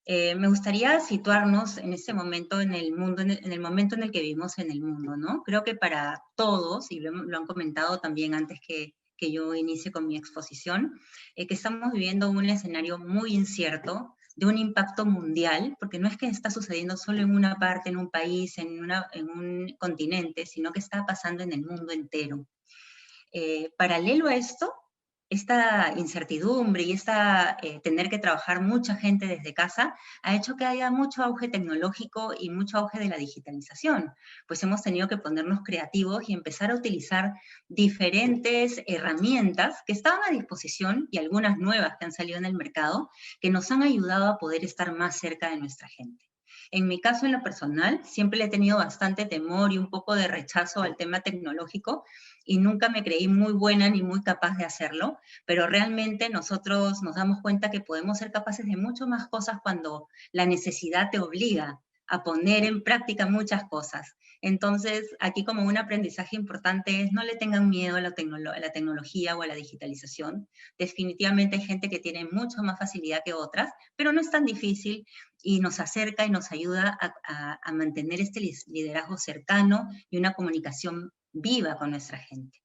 Me gustaría situarnos en este momento en el mundo, en el momento en el que vivimos en el mundo, ¿no? Creo que para todos, y lo han comentado también antes que yo inicie con mi exposición, que estamos viviendo un escenario muy incierto, de un impacto mundial, porque no es que está sucediendo solo en una parte, en un país, en un continente, sino que está pasando en el mundo entero. Paralelo a esto, esta incertidumbre y tener que trabajar mucha gente desde casa ha hecho que haya mucho auge tecnológico y mucho auge de la digitalización, pues hemos tenido que ponernos creativos y empezar a utilizar diferentes herramientas que estaban a disposición y algunas nuevas que han salido en el mercado que nos han ayudado a poder estar más cerca de nuestra gente. En mi caso, en lo personal, siempre le he tenido bastante temor y un poco de rechazo al tema tecnológico, y nunca me creí muy buena ni muy capaz de hacerlo, pero realmente nosotros nos damos cuenta que podemos ser capaces de mucho más cosas cuando la necesidad te obliga a poner en práctica muchas cosas. Entonces, aquí como un aprendizaje importante es no le tengan miedo a la tecnología o a la digitalización. Definitivamente hay gente que tiene mucho más facilidad que otras, pero no es tan difícil y nos acerca y nos ayuda a mantener este liderazgo cercano y una comunicación viva con nuestra gente.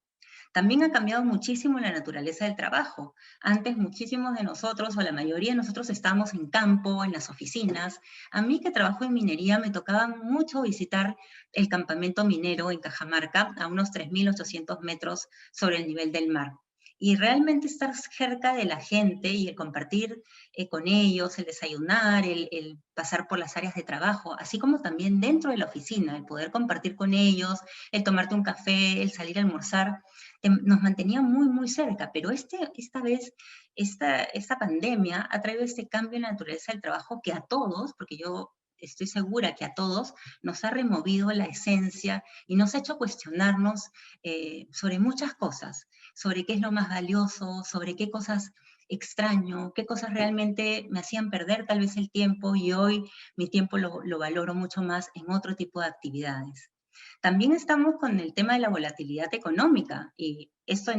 También ha cambiado muchísimo la naturaleza del trabajo. Antes muchísimos de nosotros, o la mayoría de nosotros, estábamos en campo, en las oficinas. A mí que trabajo en minería me tocaba mucho visitar el campamento minero en Cajamarca, a unos 3.800 metros sobre el nivel del mar. Y realmente estar cerca de la gente y el compartir con ellos, el desayunar, el pasar por las áreas de trabajo, así como también dentro de la oficina, el poder compartir con ellos, el tomarte un café, el salir a almorzar, nos mantenía muy, muy cerca, pero esta vez, esta pandemia ha traído este cambio en la naturaleza del trabajo que a todos, porque yo estoy segura que a todos nos ha removido la esencia y nos ha hecho cuestionarnos sobre muchas cosas, sobre qué es lo más valioso, sobre qué cosas extraño, qué cosas realmente me hacían perder tal vez el tiempo, y hoy mi tiempo lo valoro mucho más en otro tipo de actividades. También estamos con el tema de la volatilidad económica, y esto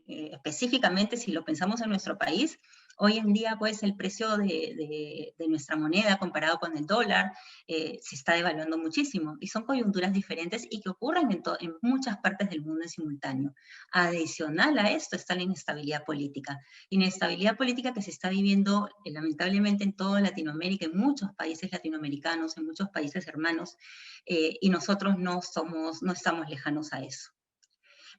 específicamente, si lo pensamos en nuestro país, hoy en día pues el precio de nuestra moneda comparado con el dólar se está devaluando muchísimo, y son coyunturas diferentes y que ocurren en muchas partes del mundo en simultáneo. Adicional a esto está la inestabilidad política que se está viviendo lamentablemente en toda Latinoamérica, en muchos países latinoamericanos, en muchos países hermanos, y nosotros no estamos lejanos a eso.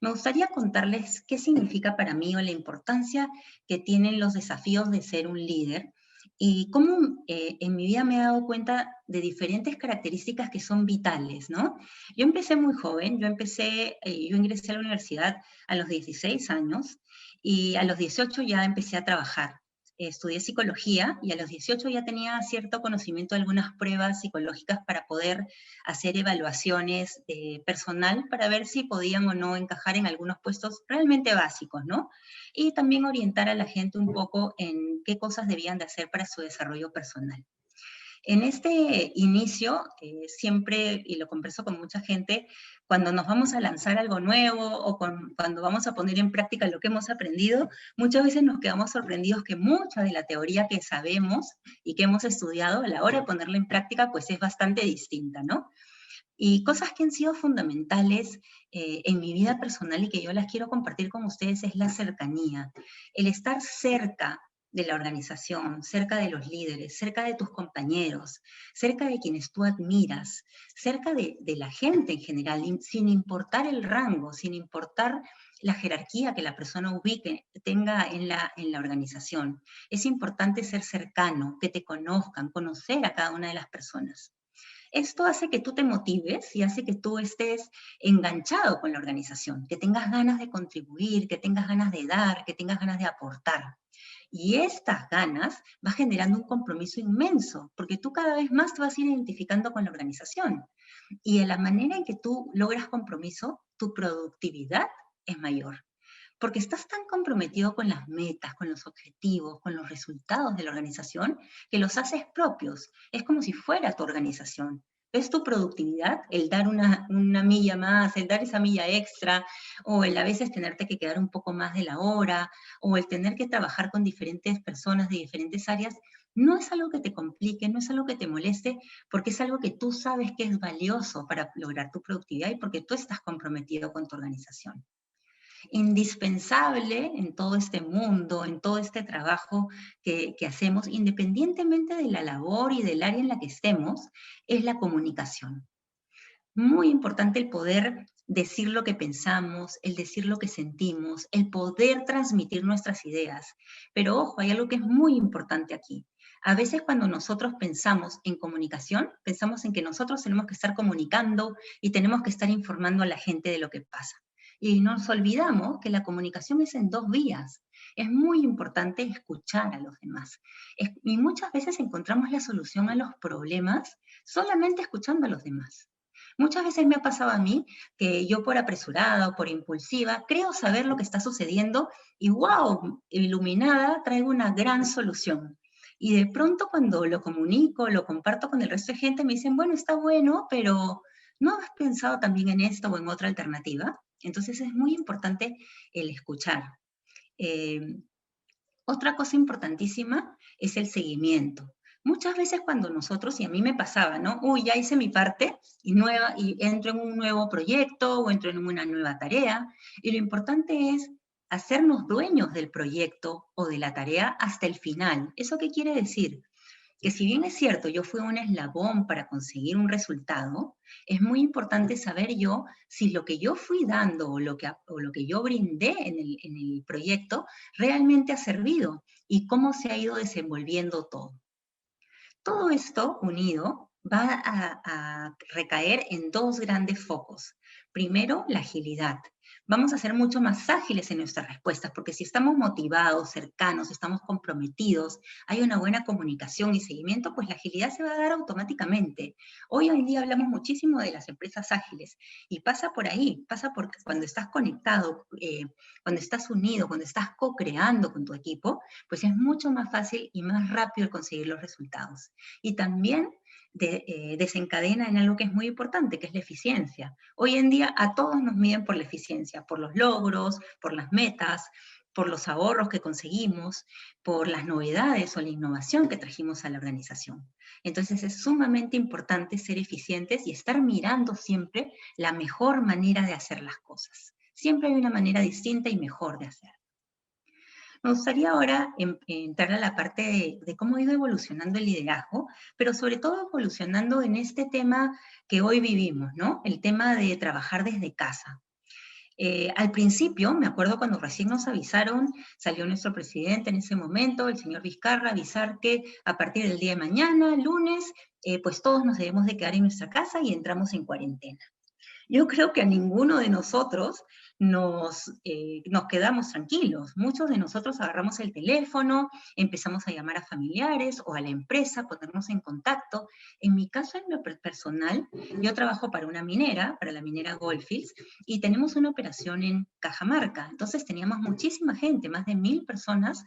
Me gustaría contarles qué significa para mí, o la importancia que tienen los desafíos de ser un líder, y cómo en mi vida me he dado cuenta de diferentes características que son vitales, ¿no? Yo empecé muy joven, yo ingresé a la universidad a los 16 años, y a los 18 ya empecé a trabajar. Estudié psicología y a los 18 ya tenía cierto conocimiento de algunas pruebas psicológicas para poder hacer evaluaciones personal para ver si podían o no encajar en algunos puestos realmente básicos, ¿no? Y también orientar a la gente un poco en qué cosas debían de hacer para su desarrollo personal. En este inicio, siempre, y lo converso con mucha gente, cuando nos vamos a lanzar algo nuevo o cuando vamos a poner en práctica lo que hemos aprendido, muchas veces nos quedamos sorprendidos que mucha de la teoría que sabemos y que hemos estudiado a la hora de ponerla en práctica, pues es bastante distinta, ¿no? Y cosas que han sido fundamentales en mi vida personal y que yo las quiero compartir con ustedes es la cercanía, el estar cerca de la organización, cerca de los líderes, cerca de tus compañeros, cerca de quienes tú admiras, cerca de la gente en general, sin importar el rango, sin importar la jerarquía que la persona tenga en la organización. Es importante ser cercano, que te conozcan, conocer a cada una de las personas. Esto hace que tú te motives y hace que tú estés enganchado con la organización, que tengas ganas de contribuir, que tengas ganas de dar, que tengas ganas de aportar. Y estas ganas va generando un compromiso inmenso, porque tú cada vez más te vas a ir identificando con la organización. Y de la manera en que tú logras compromiso, tu productividad es mayor, porque estás tan comprometido con las metas, con los objetivos, con los resultados de la organización, que los haces propios. Es como si fuera tu organización. Es tu productividad, el dar una milla más, el dar esa milla extra, o el a veces tenerte que quedar un poco más de la hora, o el tener que trabajar con diferentes personas de diferentes áreas, No es algo que te complique, no es algo que te moleste, porque es algo que tú sabes que es valioso para lograr tu productividad y porque tú estás comprometido con tu organización. Indispensable en todo este mundo, en todo este trabajo que hacemos, independientemente de la labor y del área en la que estemos, es la comunicación. Muy importante el poder decir lo que pensamos, el decir lo que sentimos, el poder transmitir nuestras ideas. Pero ojo, hay algo que es muy importante aquí. A veces cuando nosotros pensamos en comunicación, pensamos en que nosotros tenemos que estar comunicando y tenemos que estar informando a la gente de lo que pasa. Y nos olvidamos que la comunicación es en dos vías. Es muy importante escuchar a los demás. Y muchas veces encontramos la solución a los problemas solamente escuchando a los demás. Muchas veces me ha pasado a mí que yo por apresurada o por impulsiva creo saber lo que está sucediendo y wow, iluminada, traigo una gran solución. Y de pronto cuando lo comunico, lo comparto con el resto de gente, me dicen, bueno, está bueno, pero ¿no has pensado también en esto o en otra alternativa? Entonces es muy importante el escuchar. Eh, Otra cosa importantísima es el seguimiento. Muchas veces cuando nosotros, y a mí me pasaba, ¿no? Uy, ya hice mi parte y entro en un nuevo proyecto o entro en una nueva tarea, y lo importante es hacernos dueños del proyecto o de la tarea hasta el final. ¿Eso qué quiere decir? Que si bien es cierto, yo fui un eslabón para conseguir un resultado, es muy importante saber yo si lo que yo fui dando o lo que yo brindé en el proyecto realmente ha servido y cómo se ha ido desenvolviendo todo. Todo esto unido va a recaer en dos grandes focos. Primero, la agilidad. Vamos a ser mucho más ágiles en nuestras respuestas, porque si estamos motivados, cercanos, estamos comprometidos, hay una buena comunicación y seguimiento, pues la agilidad se va a dar automáticamente. Hoy en día hablamos muchísimo de las empresas ágiles y pasa por ahí, pasa por cuando estás conectado, cuando estás unido, cuando estás co-creando con tu equipo, pues es mucho más fácil y más rápido el conseguir los resultados. Y también desencadena en algo que es muy importante, que es la eficiencia. Hoy en día a todos nos miden por la eficiencia, por los logros, por las metas, por los ahorros que conseguimos, por las novedades o la innovación que trajimos a la organización. Entonces es sumamente importante ser eficientes y estar mirando siempre la mejor manera de hacer las cosas. Siempre hay una manera distinta y mejor de hacer. Me gustaría ahora entrar a la parte de cómo ha ido evolucionando el liderazgo, pero sobre todo evolucionando en este tema que hoy vivimos, ¿no? El tema de trabajar desde casa. Al principio, me acuerdo cuando recién nos avisaron, salió nuestro presidente en ese momento, el señor Vizcarra, avisar que a partir del día de mañana, lunes, pues todos nos debemos de quedar en nuestra casa y entramos en cuarentena. Yo creo que a ninguno de nosotros nos quedamos tranquilos. Muchos de nosotros agarramos el teléfono, empezamos a llamar a familiares o a la empresa, ponernos en contacto. En mi caso, en lo personal, yo trabajo para una minera, para la minera Goldfields, y tenemos una operación en Cajamarca. Entonces teníamos muchísima gente, más de 1000 personas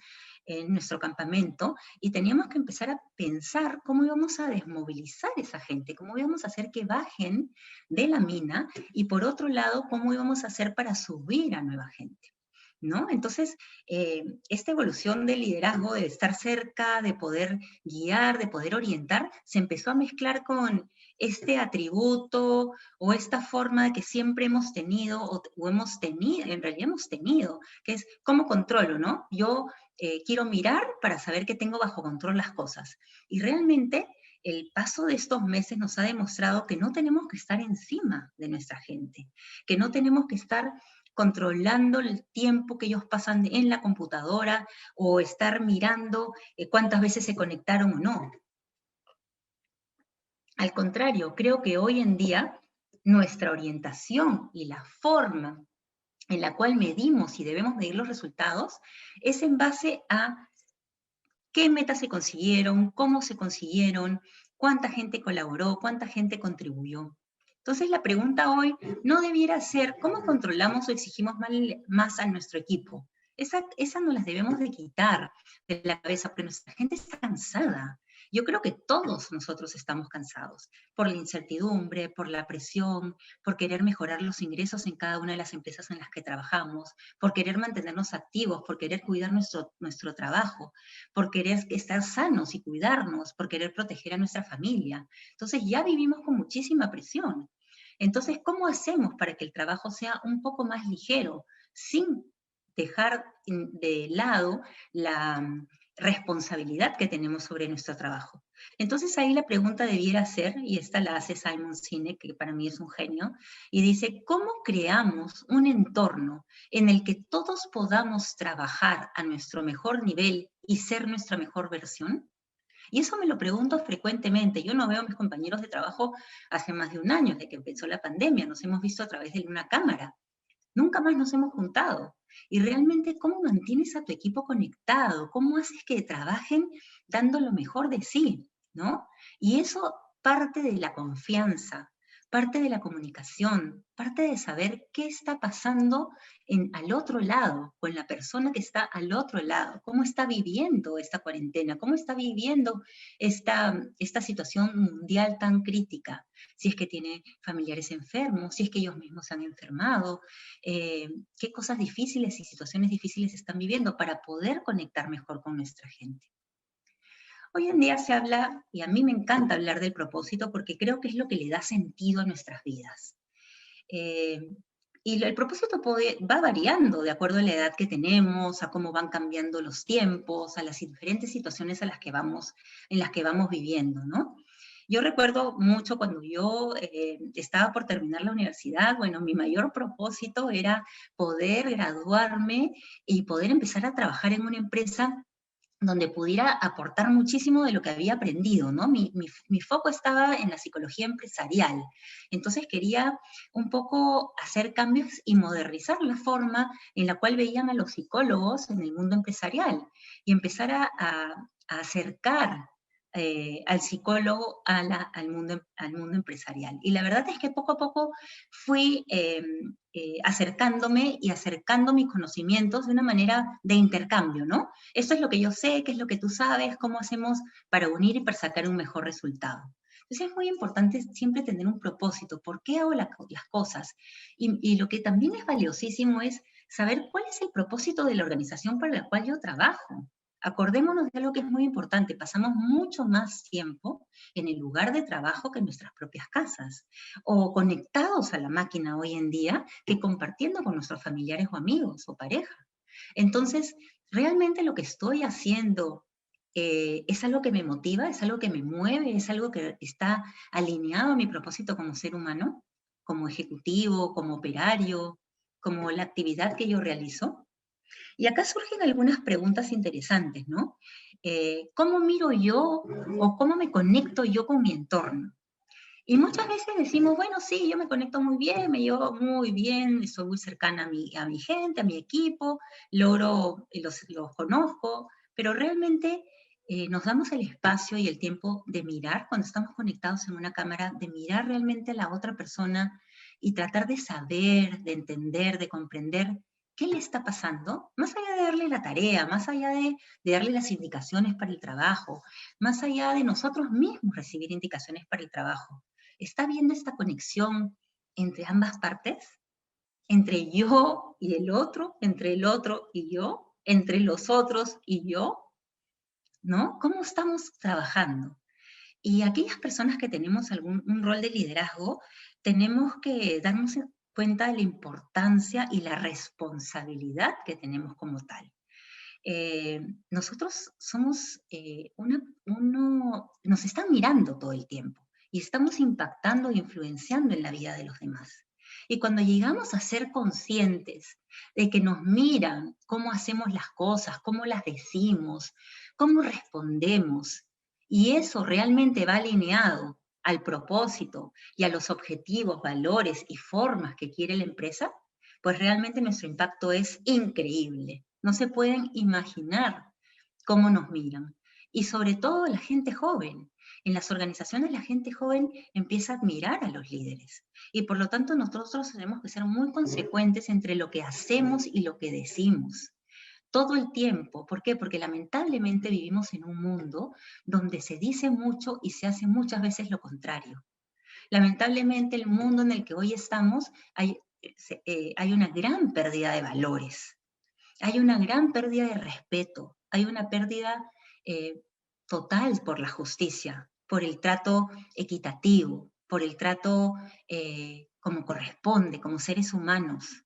en nuestro campamento, y teníamos que empezar a pensar cómo íbamos a desmovilizar a esa gente, cómo íbamos a hacer que bajen de la mina y por otro lado, cómo íbamos a hacer para subir a nueva gente. ¿No? Entonces, esta evolución del liderazgo, de estar cerca, de poder guiar, de poder orientar, se empezó a mezclar con este atributo o esta forma que siempre hemos tenido o hemos tenido, en realidad hemos tenido, que es cómo controlo, ¿no? Yo quiero mirar para saber que tengo bajo control las cosas. Y realmente el paso de estos meses nos ha demostrado que no tenemos que estar encima de nuestra gente, que no tenemos que estar controlando el tiempo que ellos pasan en la computadora o estar mirando cuántas veces se conectaron o no. Al contrario, creo que hoy en día nuestra orientación y la forma en la cual medimos y debemos medir los resultados es en base a qué metas se consiguieron, cómo se consiguieron, cuánta gente colaboró, cuánta gente contribuyó. Entonces la pregunta hoy no debiera ser cómo controlamos o exigimos más a nuestro equipo. Esa no las debemos de quitar de la cabeza, porque nuestra gente está cansada. Yo creo que todos nosotros estamos cansados por la incertidumbre, por la presión, por querer mejorar los ingresos en cada una de las empresas en las que trabajamos, por querer mantenernos activos, por querer cuidar nuestro trabajo, por querer estar sanos y cuidarnos, por querer proteger a nuestra familia. Entonces ya vivimos con muchísima presión. Entonces, ¿cómo hacemos para que el trabajo sea un poco más ligero, sin dejar de lado la responsabilidad que tenemos sobre nuestro trabajo? Entonces ahí la pregunta debiera ser, y esta la hace Simon Sinek, que para mí es un genio, y dice, ¿cómo creamos un entorno en el que todos podamos trabajar a nuestro mejor nivel y ser nuestra mejor versión? Y eso me lo pregunto frecuentemente. Yo no veo a mis compañeros de trabajo hace más de un año, desde que empezó la pandemia. Nos hemos visto a través de una cámara. Nunca más nos hemos juntado. Y realmente, ¿cómo mantienes a tu equipo conectado? ¿Cómo haces que trabajen dando lo mejor de sí? ¿No? Y eso parte de la confianza, parte de la comunicación, parte de saber qué está pasando al otro lado, con la persona que está al otro lado, cómo está viviendo esta cuarentena, cómo está viviendo esta situación mundial tan crítica, si es que tiene familiares enfermos, si es que ellos mismos se han enfermado, qué cosas difíciles y situaciones difíciles están viviendo para poder conectar mejor con nuestra gente. Hoy en día se habla, y a mí me encanta hablar del propósito porque creo que es lo que le da sentido a nuestras vidas. Eh, y el propósito va variando de acuerdo a la edad que tenemos, a cómo van cambiando los tiempos, a las diferentes situaciones en las que vamos viviendo, ¿no? Yo recuerdo mucho cuando yo estaba por terminar la universidad, bueno, mi mayor propósito era poder graduarme y poder empezar a trabajar en una empresa donde pudiera aportar muchísimo de lo que había aprendido, ¿no? Mi foco estaba en la psicología empresarial, entonces quería un poco hacer cambios y modernizar la forma en la cual veían a los psicólogos en el mundo empresarial y empezar a acercar al psicólogo al mundo empresarial. Y la verdad es que poco a poco fui acercándome y acercando mis conocimientos de una manera de intercambio, ¿no? Esto es lo que yo sé, qué es lo que tú sabes, cómo hacemos para unir y para sacar un mejor resultado. Entonces es muy importante siempre tener un propósito, ¿por qué hago las cosas? Y lo que también es valiosísimo es saber cuál es el propósito de la organización para la cual yo trabajo. Acordémonos de algo que es muy importante, pasamos mucho más tiempo en el lugar de trabajo que en nuestras propias casas, o conectados a la máquina hoy en día que compartiendo con nuestros familiares o amigos o pareja. Entonces, realmente lo que estoy haciendo es algo que me motiva, es algo que me mueve, es algo que está alineado a mi propósito como ser humano, como ejecutivo, como operario, como la actividad que yo realizo. Y acá surgen algunas preguntas interesantes, ¿no? ¿Cómo miro yo o cómo me conecto yo con mi entorno? Y muchas veces decimos, bueno, sí, yo me conecto muy bien, me llevo muy bien, soy muy cercana a mi gente, a mi equipo, logro, los conozco, pero realmente nos damos el espacio y el tiempo de mirar, cuando estamos conectados en una cámara, de mirar realmente a la otra persona y tratar de saber, de entender, de comprender qué le está pasando, más allá de darle la tarea, más allá de darle las indicaciones para el trabajo, más allá de nosotros mismos recibir indicaciones para el trabajo. ¿Está viendo esta conexión entre ambas partes? ¿Entre yo y el otro? ¿Entre el otro y yo? ¿Entre los otros y yo? ¿No? ¿Cómo estamos trabajando? Y aquellas personas que tenemos un rol de liderazgo, tenemos que darnos cuenta de la importancia y la responsabilidad que tenemos como tal. Nosotros somos nos están mirando todo el tiempo y estamos impactando e influenciando en la vida de los demás. Y cuando llegamos a ser conscientes de que nos miran cómo hacemos las cosas, cómo las decimos, cómo respondemos, y eso realmente va alineado al propósito y a los objetivos, valores y formas que quiere la empresa, pues realmente nuestro impacto es increíble. No se pueden imaginar cómo nos miran. Y sobre todo la gente joven. En las organizaciones la gente joven empieza a admirar a los líderes. Y por lo tanto nosotros tenemos que ser muy consecuentes entre lo que hacemos y lo que decimos. todo el tiempo. ¿Por qué? Porque lamentablemente vivimos en un mundo donde se dice mucho y se hace muchas veces lo contrario. Lamentablemente el mundo en el que hoy estamos hay una gran pérdida de valores, hay una gran pérdida de respeto, hay una pérdida eh, total por la justicia, por el trato equitativo, por el trato como corresponde, como seres humanos.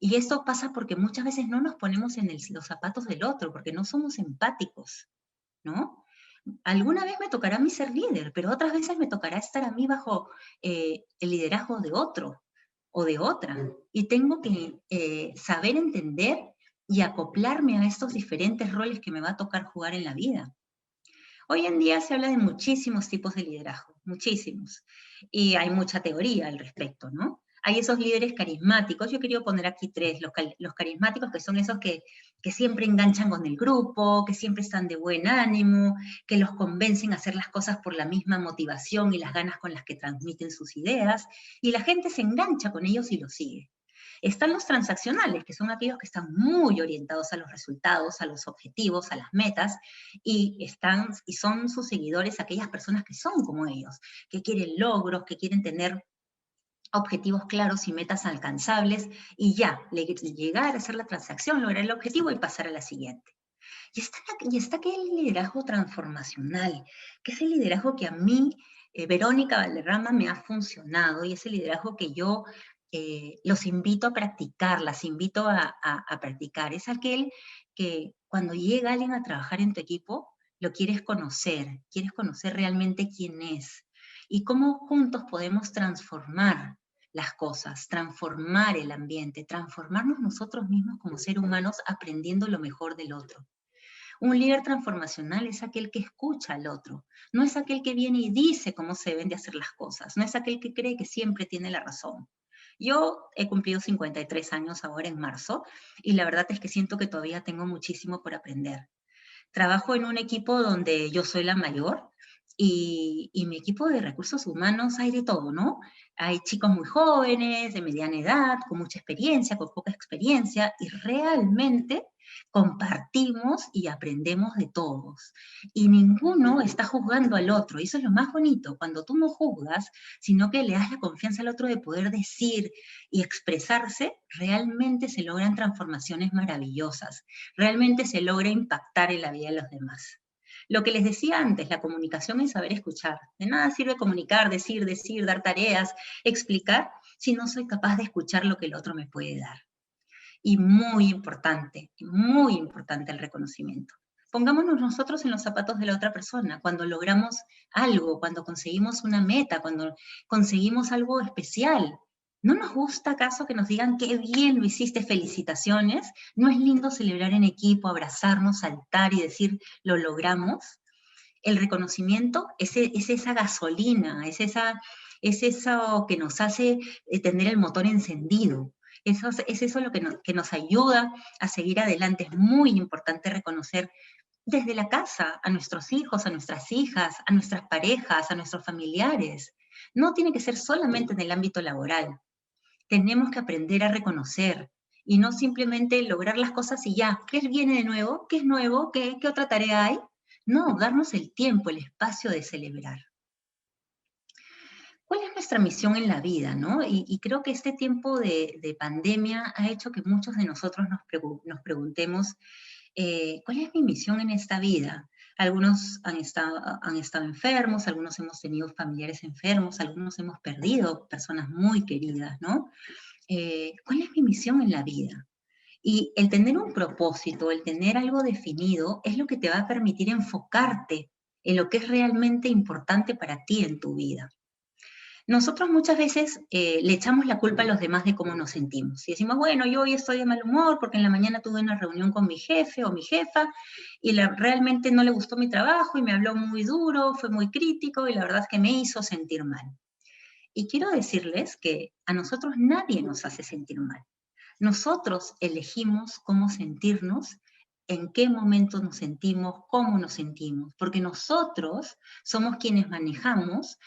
Y esto pasa porque muchas veces no nos ponemos en los zapatos del otro, porque no somos empáticos, ¿no? Alguna vez me tocará a mí ser líder, pero otras veces me tocará estar a mí bajo el liderazgo de otro o de otra. Y tengo que saber entender y acoplarme a estos diferentes roles que me va a tocar jugar en la vida. Hoy en día se habla de muchísimos tipos de liderazgo, muchísimos, y hay mucha teoría al respecto, ¿no? Hay esos líderes carismáticos, yo quería poner aquí tres, los carismáticos que son esos que siempre enganchan con el grupo, que siempre están de buen ánimo, que los convencen a hacer las cosas por la misma motivación y las ganas con las que transmiten sus ideas, y la gente se engancha con ellos y los sigue. Están los transaccionales, que son aquellos que están muy orientados a los resultados, a los objetivos, a las metas, y son sus seguidores aquellas personas que son como ellos, que quieren logros, que quieren tener objetivos claros y metas alcanzables, y ya, llegar a hacer la transacción, lograr el objetivo y pasar a la siguiente. Y está aquel liderazgo transformacional, que es el liderazgo que a mí, Verónica Valderrama, me ha funcionado, y es el liderazgo que yo los invito a practicar, las invito a practicar. Es aquel que cuando llega alguien a trabajar en tu equipo, lo quieres conocer realmente quién es, y cómo juntos podemos transformar las cosas, transformar el ambiente, transformarnos nosotros mismos como seres humanos aprendiendo lo mejor del otro. Un líder transformacional es aquel que escucha al otro, no es aquel que viene y dice cómo se deben de hacer las cosas, no es aquel que cree que siempre tiene la razón. Yo he cumplido 53 años ahora en marzo y la verdad es que siento que todavía tengo muchísimo por aprender. Trabajo en un equipo donde yo soy la mayor y mi equipo de recursos humanos hay de todo, ¿no? Hay chicos muy jóvenes, de mediana edad, con mucha experiencia, con poca experiencia, y realmente compartimos y aprendemos de todos. Y ninguno está juzgando al otro, y eso es lo más bonito, cuando tú no juzgas, sino que le das la confianza al otro de poder decir y expresarse, realmente se logran transformaciones maravillosas, realmente se logra impactar en la vida de los demás. Lo que les decía antes, la comunicación es saber escuchar. De nada sirve comunicar, decir, dar tareas, explicar, si no soy capaz de escuchar lo que el otro me puede dar. Y muy importante el reconocimiento. Pongámonos nosotros en los zapatos de la otra persona, cuando logramos algo, cuando conseguimos una meta, cuando conseguimos algo especial. ¿No nos gusta acaso que nos digan qué bien lo hiciste, felicitaciones? ¿No es lindo celebrar en equipo, abrazarnos, saltar y decir lo logramos? El reconocimiento es esa gasolina, es eso que nos hace tener el motor encendido. Es eso lo que nos ayuda a seguir adelante. Es muy importante reconocer desde la casa a nuestros hijos, a nuestras hijas, a nuestras parejas, a nuestros familiares. No tiene que ser solamente en el ámbito laboral. Tenemos que aprender a reconocer y no simplemente lograr las cosas y ya. ¿Qué viene de nuevo? ¿Qué es nuevo? ¿Qué otra tarea hay? No, darnos el tiempo, el espacio de celebrar. ¿Cuál es nuestra misión en la vida, no? Y creo que este tiempo de pandemia ha hecho que muchos de nosotros nos preguntemos, ¿cuál es mi misión en esta vida? Algunos han estado enfermos, algunos hemos tenido familiares enfermos, algunos hemos perdido personas muy queridas, ¿no? ¿Cuál es mi misión en la vida? Y el tener un propósito, el tener algo definido, es lo que te va a permitir enfocarte en lo que es realmente importante para ti en tu vida. Nosotros muchas veces le echamos la culpa a los demás de cómo nos sentimos. Y decimos, bueno, yo hoy estoy de mal humor porque en la mañana tuve una reunión con mi jefe o mi jefa y realmente no le gustó mi trabajo y me habló muy duro, fue muy crítico y la verdad es que me hizo sentir mal. Y quiero decirles que a nosotros nadie nos hace sentir mal. Nosotros elegimos cómo sentirnos en qué momento nos sentimos, cómo nos sentimos, porque nosotros somos quienes manejamos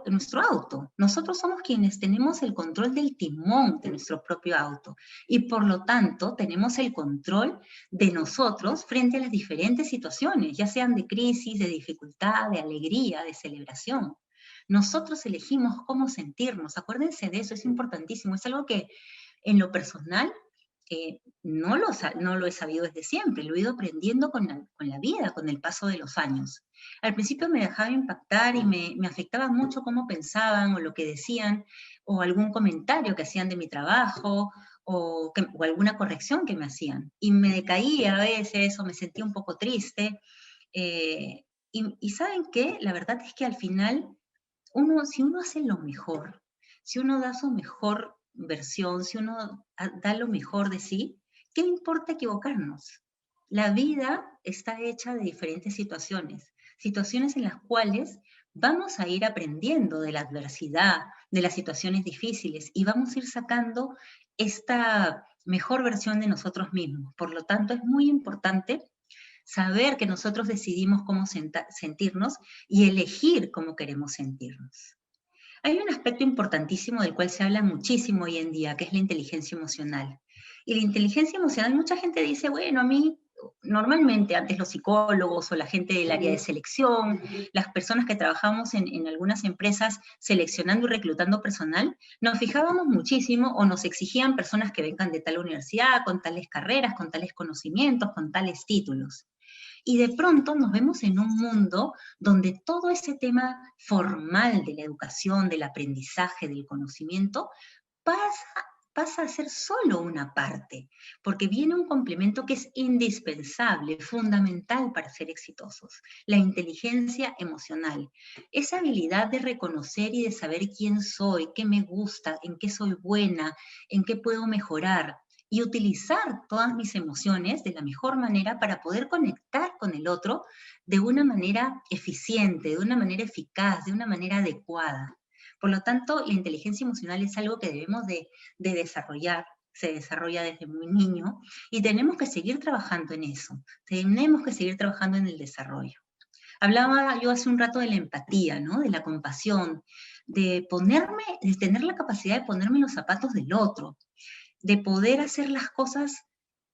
nuestro auto. Nosotros somos quienes tenemos el control del timón de nuestro propio auto y por lo tanto tenemos el control de nosotros frente a las diferentes situaciones, ya sean de crisis, de dificultad, de alegría, de celebración. Nosotros elegimos cómo sentirnos. Acuérdense de eso, es importantísimo. Es algo que en lo personal no lo he sabido desde siempre, lo he ido aprendiendo con la vida, con el paso de los años. Al principio me dejaba impactar y me afectaba mucho cómo pensaban o lo que decían, o algún comentario que hacían de mi trabajo, o alguna corrección que me hacían. Y me decaía a veces, o me sentía un poco triste. Y ¿saben qué? La verdad es que al final, si uno hace lo mejor, si uno da su mejor versión, si uno da lo mejor de sí, ¿qué importa equivocarnos? La vida está hecha de diferentes situaciones en las cuales vamos a ir aprendiendo de la adversidad, de las situaciones difíciles y vamos a ir sacando esta mejor versión de nosotros mismos. Por lo tanto, es muy importante saber que nosotros decidimos cómo sentirnos y elegir cómo queremos sentirnos. Hay un aspecto importantísimo del cual se habla muchísimo hoy en día, que es la inteligencia emocional. Y la inteligencia emocional, mucha gente dice, bueno, a mí, normalmente antes los psicólogos o la gente del área de selección, las personas que trabajamos en algunas empresas seleccionando y reclutando personal, nos fijábamos muchísimo o nos exigían personas que vengan de tal universidad, con tales carreras, con tales conocimientos, con tales títulos. Y de pronto nos vemos en un mundo donde todo ese tema formal de la educación, del aprendizaje, del conocimiento, pasa a ser solo una parte, porque viene un complemento que es indispensable, fundamental para ser exitosos, la inteligencia emocional, esa habilidad de reconocer y de saber quién soy, qué me gusta, en qué soy buena, en qué puedo mejorar, y utilizar todas mis emociones de la mejor manera para poder conectar con el otro de una manera eficiente, de una manera eficaz, de una manera adecuada. Por lo tanto, la inteligencia emocional es algo que debemos de desarrollar, se desarrolla desde muy niño y tenemos que seguir trabajando en eso, tenemos que seguir trabajando en el desarrollo. Hablaba yo hace un rato de la empatía, ¿no? De la compasión, de tener la capacidad de ponerme en los zapatos del otro, de poder hacer las cosas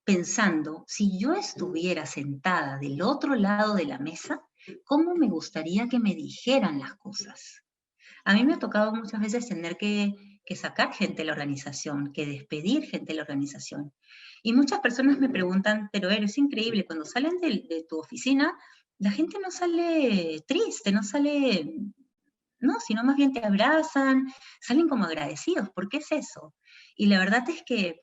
pensando, si yo estuviera sentada del otro lado de la mesa, ¿cómo me gustaría que me dijeran las cosas? A mí me ha tocado muchas veces tener que sacar gente de la organización, que despedir gente de la organización. Y muchas personas me preguntan, pero es increíble, cuando salen de tu oficina, la gente no sale triste, no sale, no, sino más bien te abrazan, salen como agradecidos. ¿Por qué es eso? Y la verdad es que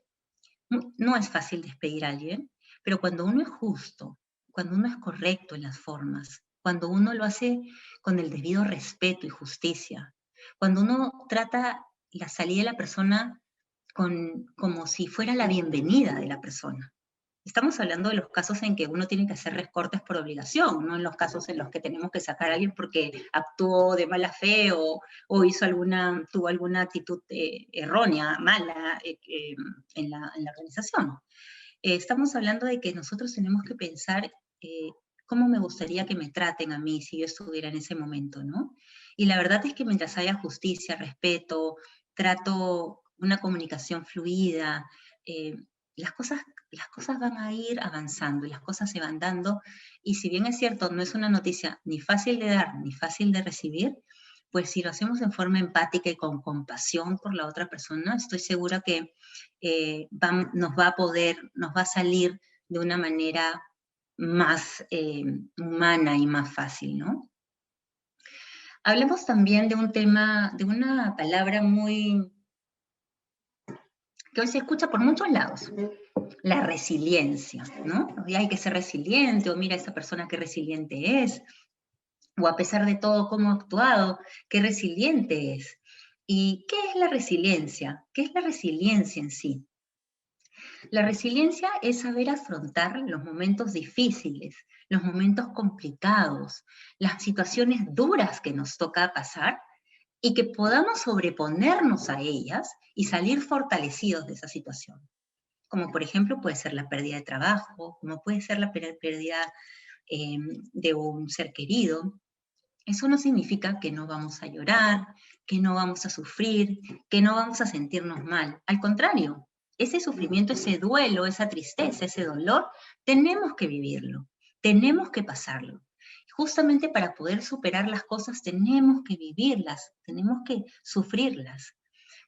no es fácil despedir a alguien, pero cuando uno es justo, cuando uno es correcto en las formas, cuando uno lo hace con el debido respeto y justicia, cuando uno trata la salida de la persona como si fuera la bienvenida de la persona. Estamos hablando de los casos en que uno tiene que hacer recortes por obligación, no en los casos en los que tenemos que sacar a alguien porque actuó de mala fe o tuvo alguna actitud errónea, mala en la organización. Estamos hablando de que nosotros tenemos que pensar cómo me gustaría que me traten a mí si yo estuviera en ese momento, ¿no? Y la verdad es que mientras haya justicia, respeto, trato, una comunicación fluida, eh, las cosas, las cosas van a ir avanzando y las cosas se van dando. Y si bien es cierto, no es una noticia ni fácil de dar ni fácil de recibir, pues si lo hacemos en forma empática y con compasión por la otra persona, estoy segura que nos va a salir de una manera más humana y más fácil, ¿no? Hablemos también de un tema, de una palabra que hoy se escucha por muchos lados, la resiliencia, ¿no? Y hay que ser resiliente, o mira esa persona qué resiliente es, o a pesar de todo cómo ha actuado, qué resiliente es. ¿Y qué es la resiliencia? ¿Qué es la resiliencia en sí? La resiliencia es saber afrontar los momentos difíciles, los momentos complicados, las situaciones duras que nos toca pasar y que podamos sobreponernos a ellas y salir fortalecidos de esa situación. como por ejemplo puede ser la pérdida de trabajo, como puede ser la pérdida de un ser querido. Eso no significa que no vamos a llorar, que no vamos a sufrir, que no vamos a sentirnos mal. Al contrario, ese sufrimiento, ese duelo, esa tristeza, ese dolor, tenemos que vivirlo, tenemos que pasarlo. Justamente para poder superar las cosas tenemos que vivirlas, tenemos que sufrirlas.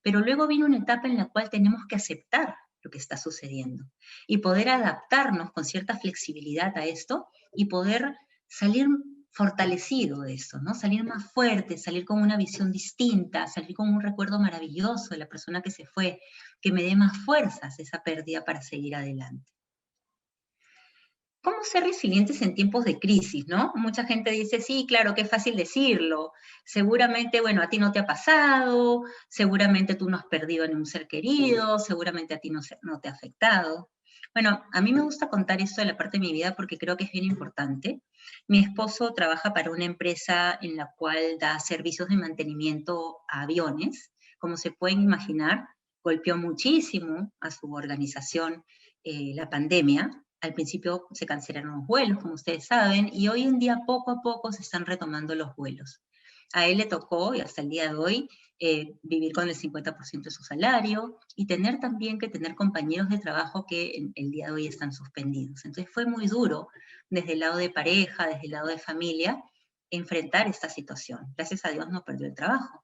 Pero luego viene una etapa en la cual tenemos que aceptar lo que está sucediendo y poder adaptarnos con cierta flexibilidad a esto y poder salir fortalecido de eso, ¿no? Salir más fuerte, salir con una visión distinta, salir con un recuerdo maravilloso de la persona que se fue, que me dé más fuerzas esa pérdida para seguir adelante. ¿Cómo ser resilientes en tiempos de crisis, no? Mucha gente dice, sí, claro, qué fácil decirlo. Seguramente, bueno, a ti no te ha pasado, seguramente tú no has perdido en un ser querido, seguramente a ti no te ha afectado. Bueno, a mí me gusta contar esto de la parte de mi vida porque creo que es bien importante. Mi esposo trabaja para una empresa en la cual da servicios de mantenimiento a aviones. Como se pueden imaginar, golpeó muchísimo a su organización la pandemia. Al principio se cancelaron los vuelos, como ustedes saben, y hoy en día poco a poco se están retomando los vuelos. A él le tocó, y hasta el día de hoy, vivir con el 50% de su salario y tener también que tener compañeros de trabajo que en el día de hoy están suspendidos. Entonces fue muy duro desde el lado de pareja, desde el lado de familia, enfrentar esta situación. Gracias a Dios no perdió el trabajo.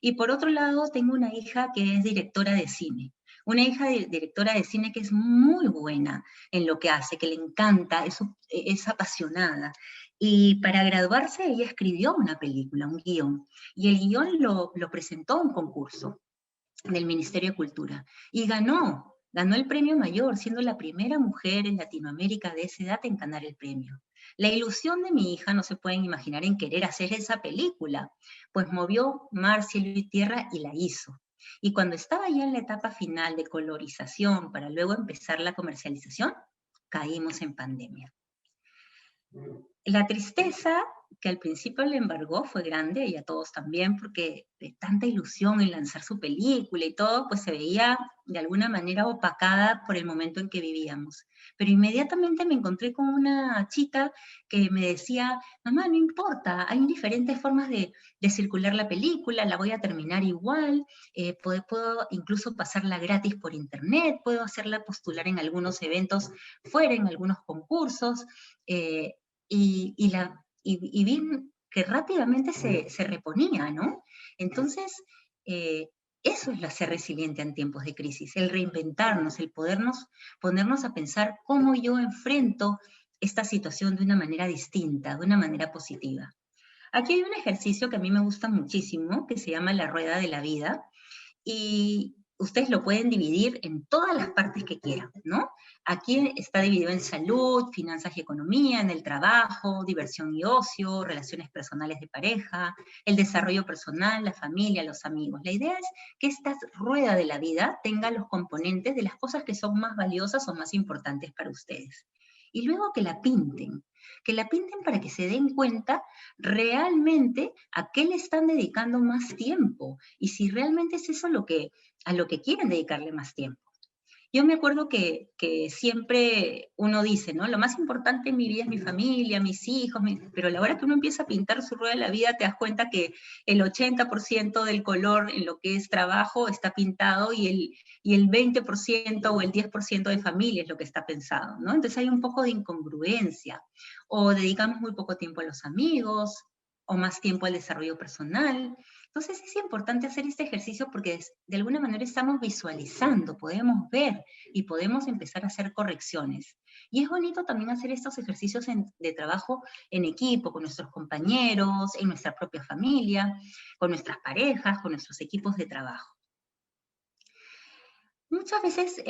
Y por otro lado, tengo una hija que es directora de cine. Una hija directora de cine que es muy buena en lo que hace, que le encanta, es apasionada. Y para graduarse ella escribió una película, un guión, y el guión lo presentó a un concurso del Ministerio de Cultura y ganó el premio mayor, siendo la primera mujer en Latinoamérica de esa edad en ganar el premio. La ilusión de mi hija no se pueden imaginar en querer hacer esa película, pues movió mar, cielo y tierra y la hizo. Y cuando estaba ya en la etapa final de colorización para luego empezar la comercialización, caímos en pandemia. La tristeza que al principio le embargó fue grande, y a todos también, porque de tanta ilusión en lanzar su película y todo, pues se veía de alguna manera opacada por el momento en que vivíamos. Pero inmediatamente me encontré con una chica que me decía, mamá, no importa, hay diferentes formas de circular la película, la voy a terminar igual, puedo incluso pasarla gratis por internet, puedo hacerla postular en algunos eventos fuera, en algunos concursos, y vi que rápidamente se reponía, ¿no? Entonces, eh, eso es ser resiliente en tiempos de crisis, el reinventarnos, el ponernos a pensar cómo yo enfrento esta situación de una manera distinta, de una manera positiva. Aquí hay un ejercicio que a mí me gusta muchísimo, que se llama la rueda de la vida, y ustedes lo pueden dividir en todas las partes que quieran, ¿no? Aquí está dividido en salud, finanzas y economía, en el trabajo, diversión y ocio, relaciones personales de pareja, el desarrollo personal, la familia, los amigos. La idea es que esta rueda de la vida tenga los componentes de las cosas que son más valiosas o más importantes para ustedes. Y luego que la pinten para que se den cuenta realmente a qué le están dedicando más tiempo y si realmente es eso a lo que quieren dedicarle más tiempo. Yo me acuerdo que siempre uno dice, ¿no? Lo más importante en mi vida es mi familia, mis hijos, pero a la hora que uno empieza a pintar su rueda de la vida, te das cuenta que el 80% del color en lo que es trabajo está pintado y el 20% o el 10% de familia es lo que está pensado, ¿no? Entonces hay un poco de incongruencia. O dedicamos muy poco tiempo a los amigos, o más tiempo al desarrollo personal. Entonces es importante hacer este ejercicio porque de alguna manera estamos visualizando, podemos ver y podemos empezar a hacer correcciones. Y es bonito también hacer estos ejercicios de trabajo en equipo, con nuestros compañeros, en nuestra propia familia, con nuestras parejas, con nuestros equipos de trabajo. Muchas veces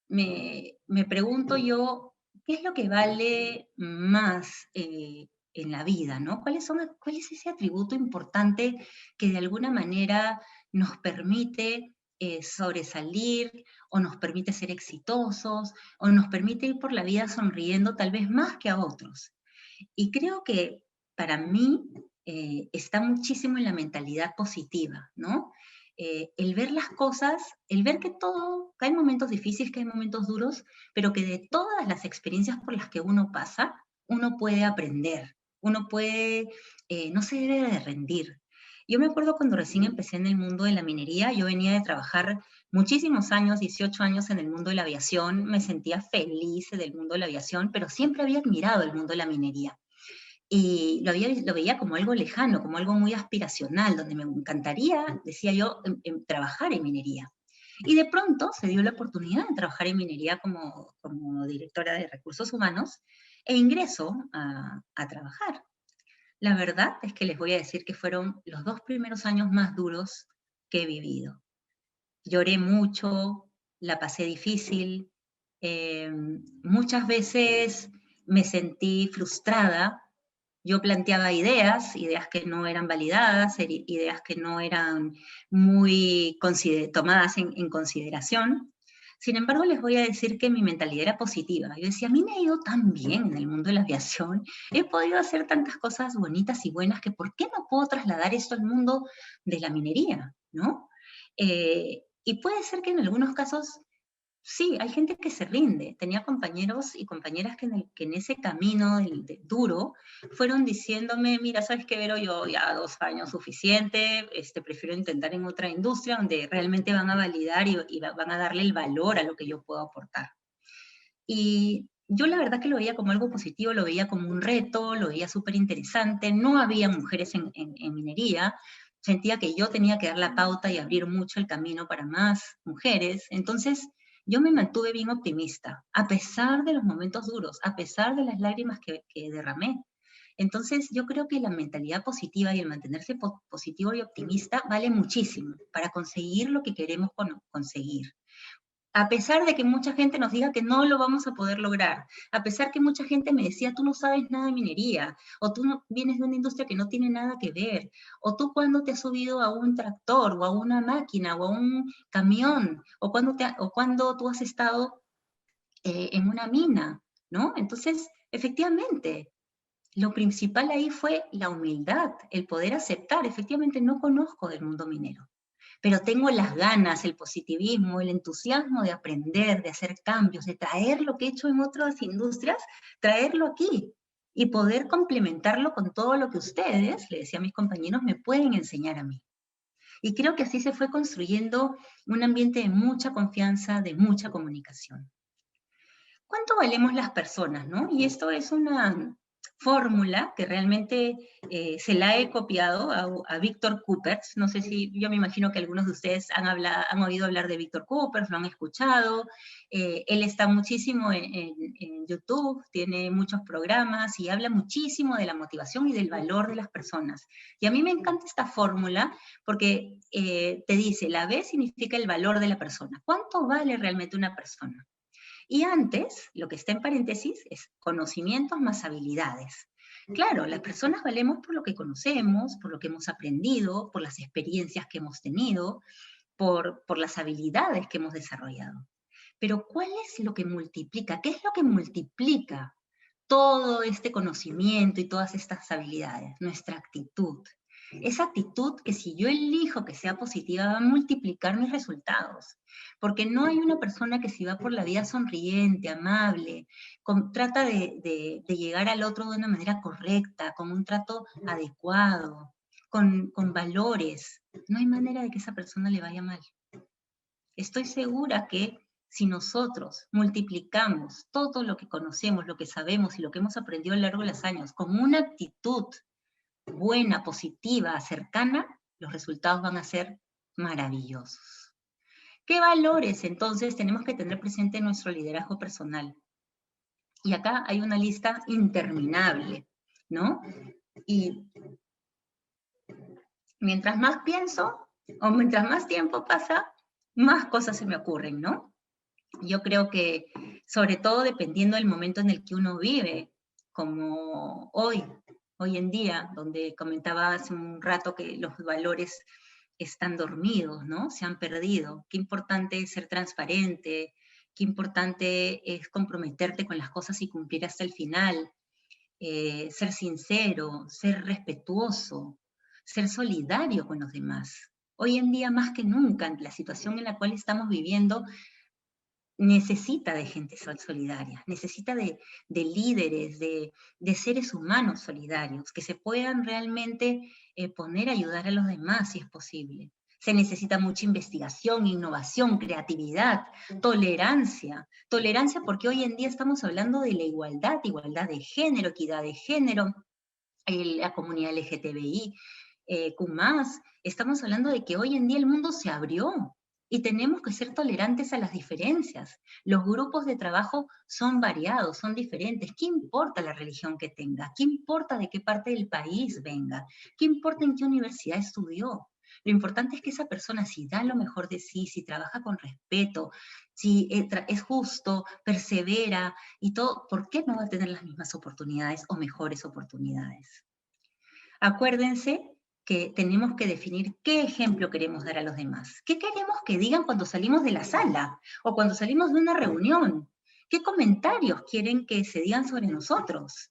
me pregunto yo, ¿qué es lo que vale más en la vida, ¿no? ¿Cuál es ese atributo importante que de alguna manera nos permite sobresalir o nos permite ser exitosos o nos permite ir por la vida sonriendo tal vez más que a otros? Y creo que para mí está muchísimo en la mentalidad positiva, ¿no? el ver las cosas, el ver que hay momentos difíciles, que hay momentos duros, pero que de todas las experiencias por las que uno pasa, uno puede aprender, uno puede, no se debe de rendir. Yo me acuerdo cuando recién empecé en el mundo de la minería, yo venía de trabajar muchísimos años, 18 años en el mundo de la aviación, me sentía feliz del mundo de la aviación, pero siempre había admirado el mundo de la minería. Y lo veía como algo lejano, como algo muy aspiracional, donde me encantaría, decía yo, trabajar en minería. Y de pronto se dio la oportunidad de trabajar en minería como directora de recursos humanos e ingreso a trabajar. La verdad es que les voy a decir que fueron los 2 primeros años más duros que he vivido. Lloré mucho, la pasé difícil, muchas veces me sentí frustrada. Yo planteaba ideas que no eran validadas, ideas que no eran muy tomadas en consideración. Sin embargo, les voy a decir que mi mentalidad era positiva. Yo decía, a mí me ha ido tan bien en el mundo de la aviación, he podido hacer tantas cosas bonitas y buenas que ¿por qué no puedo trasladar esto al mundo de la minería? ¿No? Y puede ser que en algunos casos sí, hay gente que se rinde. Tenía compañeros y compañeras que en ese camino duro fueron diciéndome, mira, ¿sabes qué, Vero? Yo ya 2 años suficiente, prefiero intentar en otra industria donde realmente van a validar y van a darle el valor a lo que yo puedo aportar. Y yo la verdad que lo veía como algo positivo, lo veía como un reto, lo veía súper interesante. No había mujeres en minería. Sentía que yo tenía que dar la pauta y abrir mucho el camino para más mujeres. Entonces, yo me mantuve bien optimista, a pesar de los momentos duros, a pesar de las lágrimas que derramé. Entonces, yo creo que la mentalidad positiva y el mantenerse positivo y optimista vale muchísimo para conseguir lo que queremos conseguir. A pesar de que mucha gente nos diga que no lo vamos a poder lograr, a pesar que mucha gente me decía, tú no sabes nada de minería, o tú no, vienes de una industria que no tiene nada que ver, o tú cuando te has subido a un tractor, o a una máquina, o a un camión, o cuando tú has estado en una mina, ¿no? Entonces, efectivamente, lo principal ahí fue la humildad, el poder aceptar, efectivamente no conozco del mundo minero, pero tengo las ganas, el positivismo, el entusiasmo de aprender, de hacer cambios, de traer lo que he hecho en otras industrias, traerlo aquí y poder complementarlo con todo lo que ustedes, le decía a mis compañeros, me pueden enseñar a mí. Y creo que así se fue construyendo un ambiente de mucha confianza, de mucha comunicación. ¿Cuánto valemos las personas, no? Y esto es una fórmula que realmente se la he copiado a Víctor Coopers. No sé si, yo me imagino que algunos de ustedes han oído hablar de Víctor Coopers, lo han escuchado. Él está muchísimo en YouTube, tiene muchos programas y habla muchísimo de la motivación y del valor de las personas. Y a mí me encanta esta fórmula porque te dice, la B significa el valor de la persona. ¿Cuánto vale realmente una persona? Y antes, lo que está en paréntesis es conocimientos más habilidades. Claro, las personas valemos por lo que conocemos, por lo que hemos aprendido, por las experiencias que hemos tenido, por las habilidades que hemos desarrollado. Pero ¿cuál es lo que multiplica? ¿Qué es lo que multiplica todo este conocimiento y todas estas habilidades? Nuestra actitud. Esa actitud que si yo elijo que sea positiva va a multiplicar mis resultados. Porque no hay una persona que si va por la vida sonriente, amable, trata de llegar al otro de una manera correcta, con un trato adecuado, con valores. No hay manera de que esa persona le vaya mal. Estoy segura que si nosotros multiplicamos todo lo que conocemos, lo que sabemos y lo que hemos aprendido a lo largo de los años con una actitud buena, positiva, cercana, los resultados van a ser maravillosos. ¿Qué valores entonces tenemos que tener presente en nuestro liderazgo personal? Y acá hay una lista interminable, ¿no? Y mientras más pienso o mientras más tiempo pasa, más cosas se me ocurren, ¿no? Yo creo que, sobre todo dependiendo del momento en el que uno vive, como hoy en día, donde comentaba hace un rato que los valores están dormidos, ¿no? Se han perdido. Qué importante es ser transparente, qué importante es comprometerte con las cosas y cumplir hasta el final, ser sincero, ser respetuoso, ser solidario con los demás. Hoy en día, más que nunca, la situación en la cual estamos viviendo necesita de gente solidaria, necesita de líderes, de seres humanos solidarios, que se puedan realmente poner a ayudar a los demás si es posible. Se necesita mucha investigación, innovación, creatividad, tolerancia. Tolerancia porque hoy en día estamos hablando de la igualdad, igualdad de género, equidad de género, la comunidad LGTBI, Q+. Estamos hablando de que hoy en día el mundo se abrió y tenemos que ser tolerantes a las diferencias. Los grupos de trabajo son variados, son diferentes. ¿Qué importa la religión que tenga? ¿Qué importa de qué parte del país venga? ¿Qué importa en qué universidad estudió? Lo importante es que esa persona, si da lo mejor de sí, si trabaja con respeto, si es justo, persevera y todo, ¿por qué no va a tener las mismas oportunidades o mejores oportunidades? Acuérdense que tenemos que definir qué ejemplo queremos dar a los demás. ¿Qué queremos que digan cuando salimos de la sala o cuando salimos de una reunión? ¿Qué comentarios quieren que se digan sobre nosotros?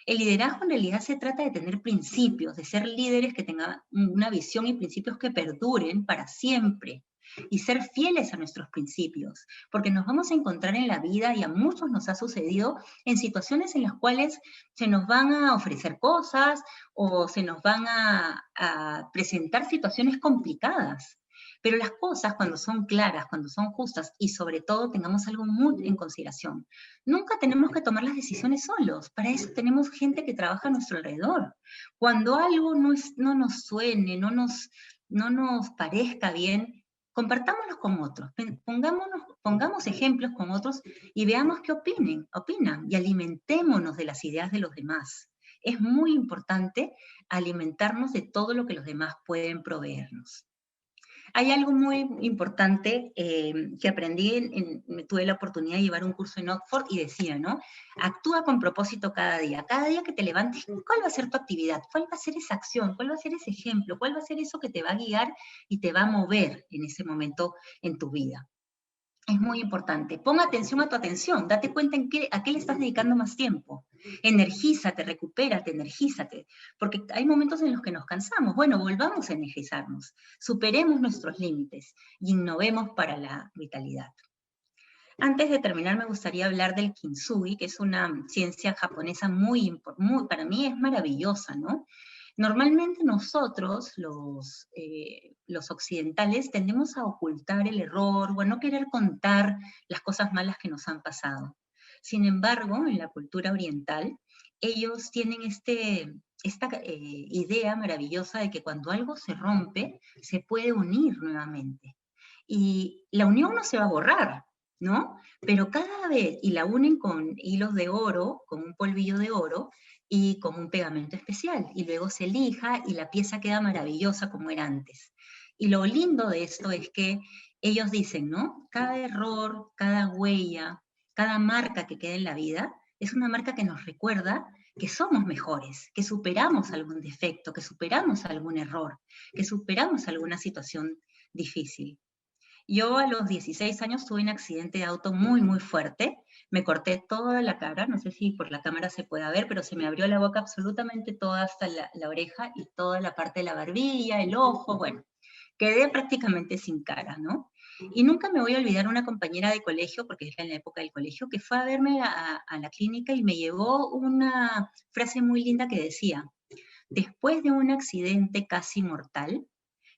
El liderazgo en realidad se trata de tener principios, de ser líderes que tengan una visión y principios que perduren para siempre y ser fieles a nuestros principios, porque nos vamos a encontrar en la vida y a muchos nos ha sucedido en situaciones en las cuales se nos van a ofrecer cosas o se nos van a presentar situaciones complicadas. Pero las cosas cuando son claras, cuando son justas y sobre todo tengamos algo muy en consideración, nunca tenemos que tomar las decisiones solos. Para eso tenemos gente que trabaja a nuestro alrededor. Cuando algo no nos suene, no nos parezca bien, compartámoslo con otros. Pongamos ejemplos con otros y veamos qué opinan y alimentémonos de las ideas de los demás. Es muy importante alimentarnos de todo lo que los demás pueden proveernos. Hay algo muy importante que aprendí, tuve la oportunidad de llevar un curso en Oxford y decía, ¿no? Actúa con propósito cada día. Cada día que te levantes, ¿cuál va a ser tu actividad? ¿Cuál va a ser esa acción? ¿Cuál va a ser ese ejemplo? ¿Cuál va a ser eso que te va a guiar y te va a mover en ese momento en tu vida? Es muy importante. Pon atención a tu atención. Date cuenta a qué le estás dedicando más tiempo. Energízate, recupérate, energízate. Porque hay momentos en los que nos cansamos. Bueno, volvamos a energizarnos. Superemos nuestros límites y innovemos para la vitalidad. Antes de terminar, me gustaría hablar del kintsugi, que es una ciencia japonesa para mí es maravillosa, ¿no? Normalmente nosotros, los occidentales, tendemos a ocultar el error o a no querer contar las cosas malas que nos han pasado. Sin embargo, en la cultura oriental, ellos tienen esta idea maravillosa de que cuando algo se rompe, se puede unir nuevamente. Y la unión no se va a borrar, ¿no? Pero cada vez, y la unen con hilos de oro, con un polvillo de oro, y con un pegamento especial, y luego se lija y la pieza queda maravillosa como era antes. Y lo lindo de esto es que ellos dicen, ¿no? Cada error, cada huella, cada marca que queda en la vida, es una marca que nos recuerda que somos mejores, que superamos algún defecto, que superamos algún error, que superamos alguna situación difícil. Yo a los 16 años tuve un accidente de auto muy, muy fuerte. Me corté toda la cara, no sé si por la cámara se puede ver, pero se me abrió la boca absolutamente toda hasta la oreja y toda la parte de la barbilla, el ojo, bueno, quedé prácticamente sin cara, ¿no? Y nunca me voy a olvidar una compañera de colegio, porque era en la época del colegio, que fue a verme a la clínica y me llevó una frase muy linda que decía, después de un accidente casi mortal,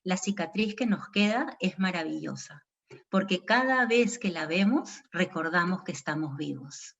la cicatriz que nos queda es maravillosa, porque cada vez que la vemos, recordamos que estamos vivos.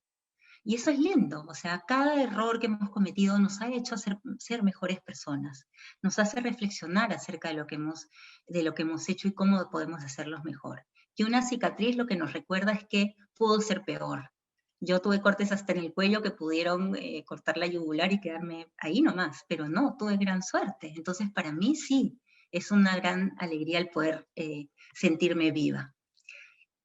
Y eso es lindo, o sea, cada error que hemos cometido nos ha hecho ser mejores personas, nos hace reflexionar acerca de lo que hemos hecho y cómo podemos hacerlo mejor. Y una cicatriz lo que nos recuerda es que pudo ser peor. Yo tuve cortes hasta en el cuello que pudieron cortar la yugular y quedarme ahí nomás, pero no, tuve gran suerte. Entonces, para mí sí, es una gran alegría el poder sentirme viva.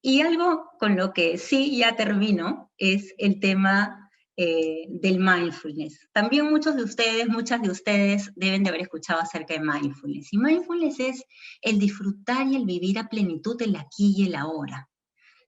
Y algo con lo que sí ya termino es el tema del mindfulness. También muchas de ustedes deben de haber escuchado acerca de mindfulness. Y mindfulness es el disfrutar y el vivir a plenitud el aquí y el ahora,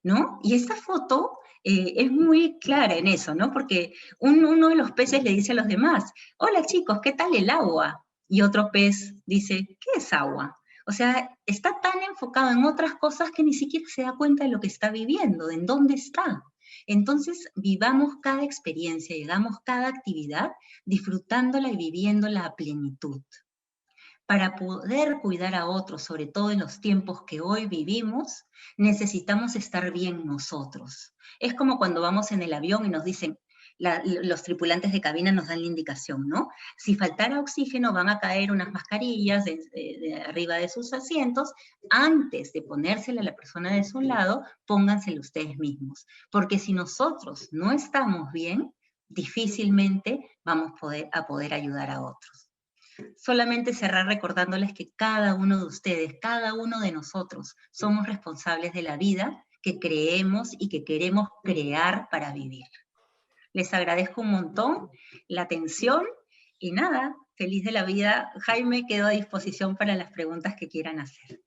¿no? Y esta foto es muy clara en eso, ¿no? Porque uno de los peces le dice a los demás, hola chicos, ¿qué tal el agua? Y otro pez dice, ¿qué es agua? O sea, está tan enfocado en otras cosas que ni siquiera se da cuenta de lo que está viviendo, de en dónde está. Entonces, vivamos cada experiencia, hagamos cada actividad disfrutándola y viviéndola a plenitud. Para poder cuidar a otros, sobre todo en los tiempos que hoy vivimos, necesitamos estar bien nosotros. Es como cuando vamos en el avión y nos dicen, los tripulantes de cabina nos dan la indicación, ¿no? Si faltara oxígeno, van a caer unas mascarillas de arriba de sus asientos. Antes de ponérsela a la persona de su lado, póngansela ustedes mismos. Porque si nosotros no estamos bien, difícilmente vamos a poder ayudar a otros. Solamente cerrar recordándoles que cada uno de ustedes, cada uno de nosotros, somos responsables de la vida que creemos y que queremos crear para vivir. Les agradezco un montón la atención y nada, feliz de la vida. Jaime, quedo a disposición para las preguntas que quieran hacer.